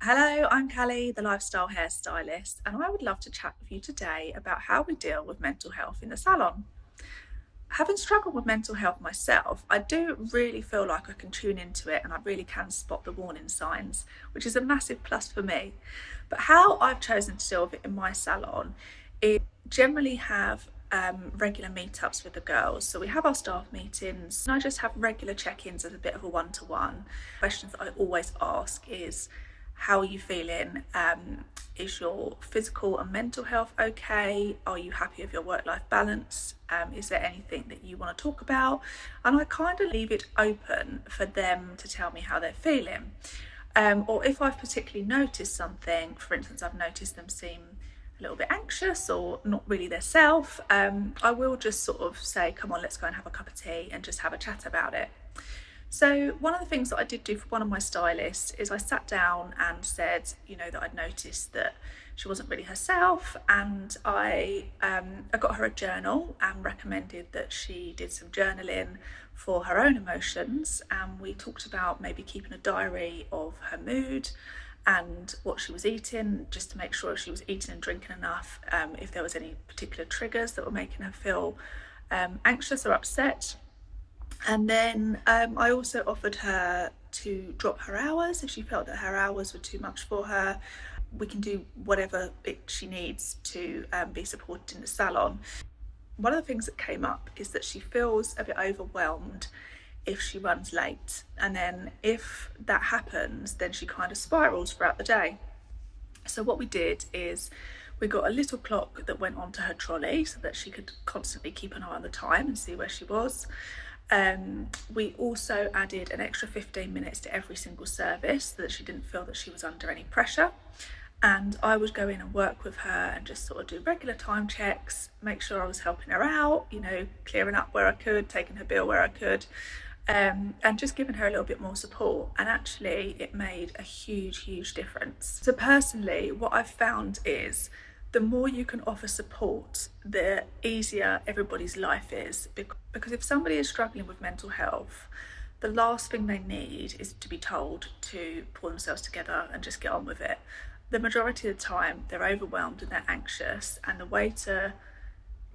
Hello, I'm Callie, the Lifestyle Hairstylist, and I would love to chat with you today about how we deal with mental health in the salon. Having struggled with mental health myself, I do really feel like I can tune into it and I really can spot the warning signs, which is a massive plus for me. But how I've chosen to deal with it in my salon is generally have regular meetups with the girls. So we have our staff meetings and I just have regular check-ins as a bit of a one-to-one. Questions that I always ask is, how are you feeling? Is your physical and mental health okay? Are you happy with your work-life balance? Is there anything that you want to talk about? And I kind of leave it open for them to tell me how they're feeling. Or if I've particularly noticed something, for instance, I've noticed them seem a little bit anxious or not really their self, I will just sort of say, come on, let's go and have a cup of tea and just have a chat about it. So one of the things that I did do for one of my stylists is I sat down and said, that I'd noticed that she wasn't really herself, and I got her a journal and recommended that she did some journaling for her own emotions, and we talked about maybe keeping a diary of her mood and what she was eating, just to make sure she was eating and drinking enough, if there was any particular triggers that were making her feel anxious or upset. And then I also offered her to drop her hours if she felt that her hours were too much for her. We can do whatever she needs to be supported in the salon. One of the things that came up is that she feels a bit overwhelmed if she runs late. And then if that happens, then she kind of spirals throughout the day. So what we did is we got a little clock that went onto her trolley so that she could constantly keep an eye on the time and see where she was. We also added an extra 15 minutes to every single service so that she didn't feel that she was under any pressure. And I would go in and work with her and just sort of do regular time checks, make sure I was helping her out, clearing up where I could, taking her bill where I could, and just giving her a little bit more support. And actually it made a huge difference. So personally, what I've found is the more you can offer support, the easier everybody's life is. Because if somebody is struggling with mental health, the last thing they need is to be told to pull themselves together and just get on with it. The majority of the time, they're overwhelmed and they're anxious. And the way to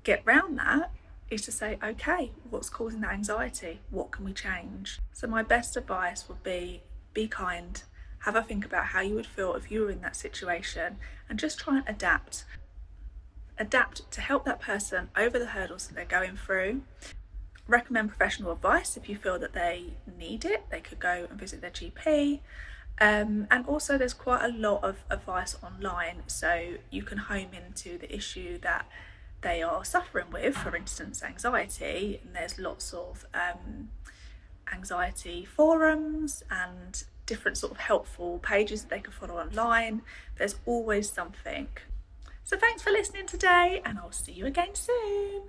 get around that is to say, okay, what's causing that anxiety? What can we change? So my best advice would be kind. Have a think about how you would feel if you were in that situation and just try and adapt. Adapt to help that person over the hurdles that they're going through. Recommend professional advice if you feel that they need it. They could go and visit their GP. And also there's quite a lot of advice online, so you can home into the issue that they are suffering with, for instance, anxiety, and there's lots of anxiety forums and different sort of helpful pages that they can follow online. There's always something. So thanks for listening today, and I'll see you again soon.